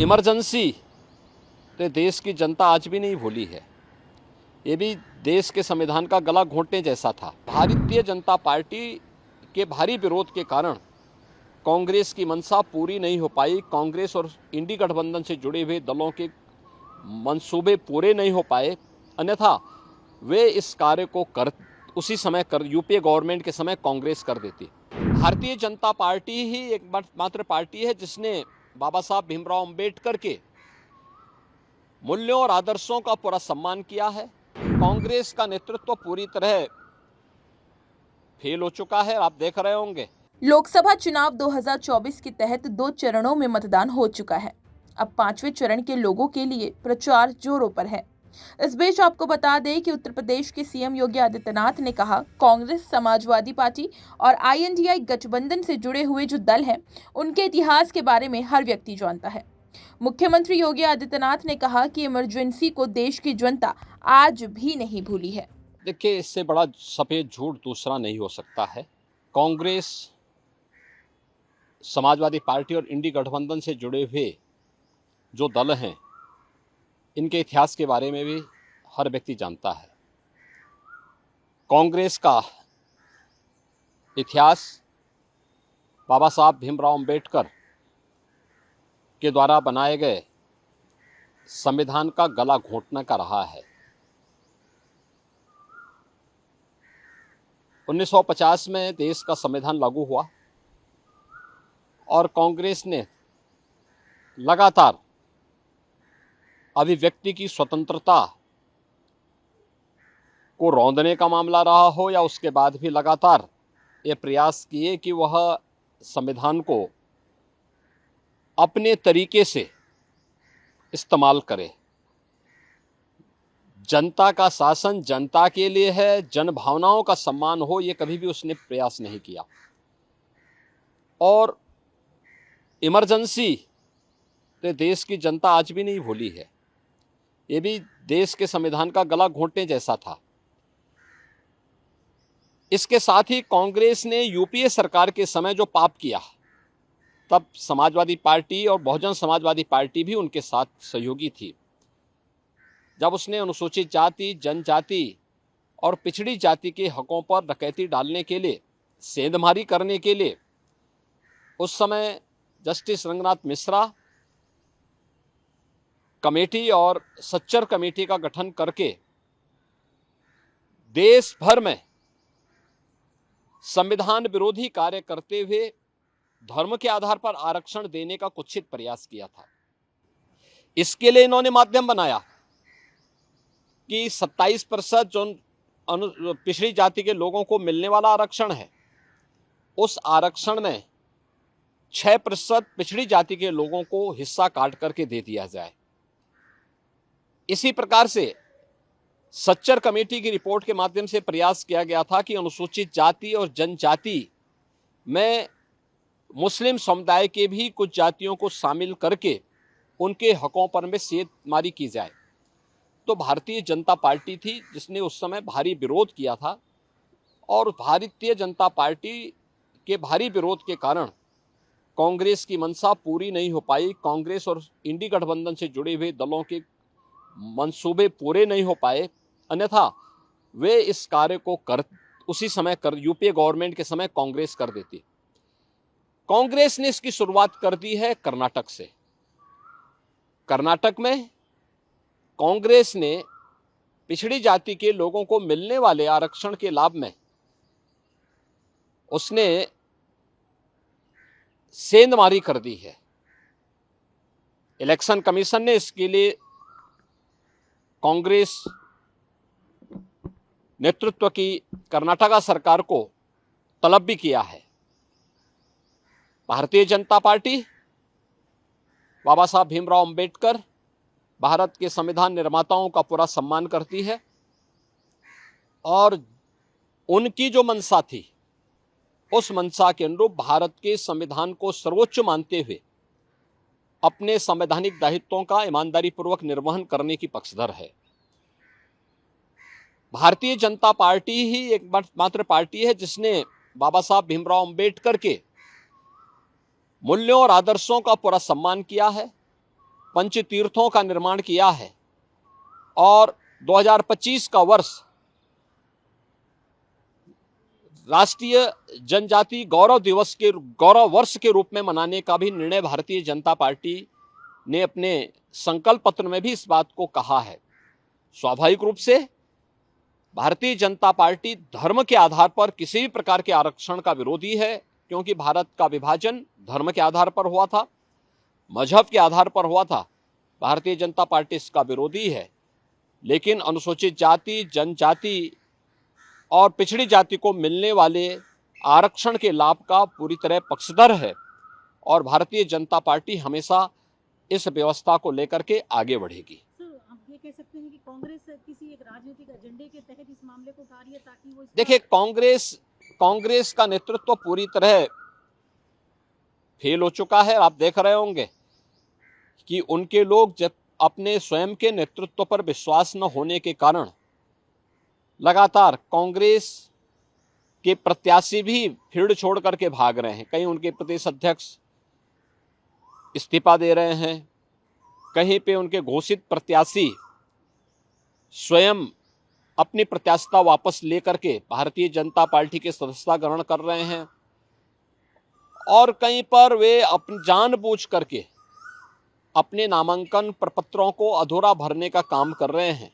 Emergency तो देश की जनता आज भी नहीं भूली है। ये भी देश के संविधान का गला घोंटने जैसा था। भारतीय जनता पार्टी के भारी विरोध के कारण कांग्रेस की मंशा पूरी नहीं हो पाई। कांग्रेस और इंडी गठबंधन से जुड़े हुए दलों के मंसूबे पूरे नहीं हो पाए, अन्यथा वे इस कार्य को उसी समय यूपीए गवर्नमेंट के समय कांग्रेस कर देती। भारतीय जनता पार्टी ही एकमात्र पार्टी है जिसने बाबा साहब भीमराव अंबेडकर के मूल्यों और आदर्शों का पूरा सम्मान किया है। कांग्रेस का नेतृत्व पूरी तरह फेल हो चुका है, आप देख रहे होंगे। लोकसभा चुनाव 2024 के तहत 2 चरणों में मतदान हो चुका है। अब 5वें चरण के लोगों के लिए प्रचार जोरों पर है। इस बीच आपको बता दें कि उत्तर प्रदेश के सीएम योगी आदित्यनाथ ने कहा, कांग्रेस, समाजवादी पार्टी और आईएनडीआई गठबंधन से जुड़े हुए जो दल हैं, उनके इतिहास के बारे में हर व्यक्ति जानता है। मुख्यमंत्री योगी आदित्यनाथ ने कहा कि इमरजेंसी को देश की जनता आज भी नहीं भूली है। देखिए, इससे बड़ा सफेद झूठ दूसरा नहीं हो सकता है। कांग्रेस, समाजवादी पार्टी और इंडी गठबंधन से जुड़े हुए जो दल हैं, इनके इतिहास के बारे में भी हर व्यक्ति जानता है। कांग्रेस का इतिहास बाबा साहब भीमराव अंबेडकर के द्वारा बनाए गए संविधान का गला घोंटने का रहा है। 1950 में देश का संविधान लागू हुआ और कांग्रेस ने लगातार अभिव्यक्ति की स्वतंत्रता को रौंदने का मामला रहा हो या उसके बाद भी लगातार ये प्रयास किए कि वह संविधान को अपने तरीके से इस्तेमाल करे। जनता का शासन जनता के लिए है, जन भावनाओं का सम्मान हो, ये कभी भी उसने प्रयास नहीं किया। और इमरजेंसी तो देश की जनता आज भी नहीं भूली है। ये भी देश के संविधान का गला घोंटने जैसा था। इसके साथ ही कांग्रेस ने यूपीए सरकार के समय जो पाप किया, तब समाजवादी पार्टी और बहुजन समाजवादी पार्टी भी उनके साथ सहयोगी थी। जब उसने अनुसूचित जाति, जनजाति और पिछड़ी जाति के हकों पर डकैती डालने के लिए, सेंधमारी करने के लिए उस समय जस्टिस रंगनाथ मिश्रा कमेटी और सच्चर कमेटी का गठन करके देश भर में संविधान विरोधी कार्य करते हुए धर्म के आधार पर आरक्षण देने का कुत्सित प्रयास किया था। इसके लिए इन्होंने माध्यम बनाया कि 27% जो पिछड़ी जाति के लोगों को मिलने वाला आरक्षण है, उस आरक्षण में 6% पिछड़ी जाति के लोगों को हिस्सा काट करके दे दिया जाए। इसी प्रकार से सच्चर कमेटी की रिपोर्ट के माध्यम से प्रयास किया गया था कि अनुसूचित जाति और जनजाति में मुस्लिम समुदाय के भी कुछ जातियों को शामिल करके उनके हकों पर में सेंधमारी की जाए। तो भारतीय जनता पार्टी थी जिसने उस समय भारी विरोध किया था और भारतीय जनता पार्टी के भारी विरोध के कारण कांग्रेस की मंशा पूरी नहीं हो पाई। कांग्रेस और इंडी गठबंधन से जुड़े हुए दलों के मंसूबे पूरे नहीं हो पाए, अन्यथा वे इस कार्य को उसी समय यूपीए गवर्नमेंट के समय कांग्रेस कर देती। कांग्रेस ने इसकी शुरुआत कर दी है कर्नाटक से। कर्नाटक में कांग्रेस ने पिछड़ी जाति के लोगों को मिलने वाले आरक्षण के लाभ में उसने सेंधमारी कर दी है। इलेक्शन कमीशन ने इसके लिए कांग्रेस नेतृत्व की कर्नाटका सरकार को तलब भी किया है। भारतीय जनता पार्टी बाबा साहब भीमराव अंबेडकर, भारत के संविधान निर्माताओं का पूरा सम्मान करती है और उनकी जो मंशा थी, उस मंशा के अनुरूप भारत के संविधान को सर्वोच्च मानते हुए अपने संवैधानिक दायित्वों का ईमानदारी पूर्वक निर्वहन करने की पक्षधर है। भारतीय जनता पार्टी ही एकमात्र पार्टी है जिसने बाबा साहब भीमराव अंबेडकर के मूल्यों और आदर्शों का पूरा सम्मान किया है पंचतीर्थों का निर्माण किया है और 2025 का वर्ष राष्ट्रीय जनजाति गौरव वर्ष के रूप में मनाने का भी निर्णय भारतीय जनता पार्टी ने अपने संकल्प पत्र में भी इस बात को कहा है। स्वाभाविक रूप से भारतीय जनता पार्टी धर्म के आधार पर किसी भी प्रकार के आरक्षण का विरोधी है, क्योंकि भारत का विभाजन धर्म के आधार पर हुआ था, मजहब के आधार पर हुआ था। भारतीय जनता पार्टी इसका विरोधी है, लेकिन अनुसूचित जाति, जनजाति और पिछड़ी जाति को मिलने वाले आरक्षण के लाभ का पूरी तरह पक्षधर है और भारतीय जनता पार्टी हमेशा इस व्यवस्था को लेकर के आगे बढ़ेगी। आप ये कह सकते हैं कि कांग्रेस किसी एक राजनीतिक एजेंडे के तहत इस मामले को उठा रही है ताकि वो देखिए, कांग्रेस का नेतृत्व पूरी तरह फेल हो चुका है। आप देख रहे होंगे कि उनके लोग जब अपने स्वयं के नेतृत्व पर विश्वास न होने के कारण लगातार कांग्रेस के प्रत्याशी भी फील्ड छोड़ करके भाग रहे हैं। कहीं उनके प्रदेश अध्यक्ष इस्तीफा दे रहे हैं, कहीं पे उनके घोषित प्रत्याशी स्वयं अपनी प्रत्याशिता वापस लेकर के भारतीय जनता पार्टी के सदस्यता ग्रहण कर रहे हैं और कहीं पर वे जानबूझ करके अपने नामांकन प्रपत्रों को अधूरा भरने का काम कर रहे हैं।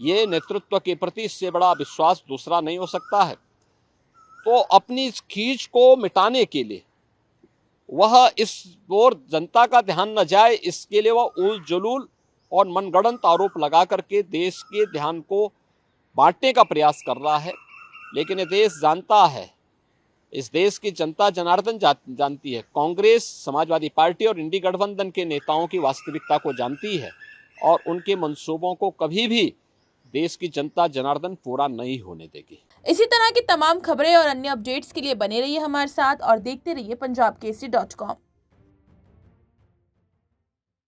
ये नेतृत्व के प्रति इससे बड़ा विश्वास दूसरा नहीं हो सकता है। तो अपनी इस खींच को मिटाने के लिए वह इस ओर जनता का ध्यान न जाए, इसके लिए वह उल जलूल और मनगढ़ंत आरोप लगा करके देश के ध्यान को बांटने का प्रयास कर रहा है। लेकिन ये देश जानता है, इस देश की जनता जनार्दन जानती है, कांग्रेस, समाजवादी पार्टी और इंडी गठबंधन के नेताओं की वास्तविकता को जानती है और उनके मंसूबों को कभी भी देश की जनता जनार्दन पूरा नहीं होने देगी। इसी तरह की तमाम खबरें और अन्य अपडेट्स के लिए बने रहिए हमारे साथ और देखते रहिए punjabkesari.com।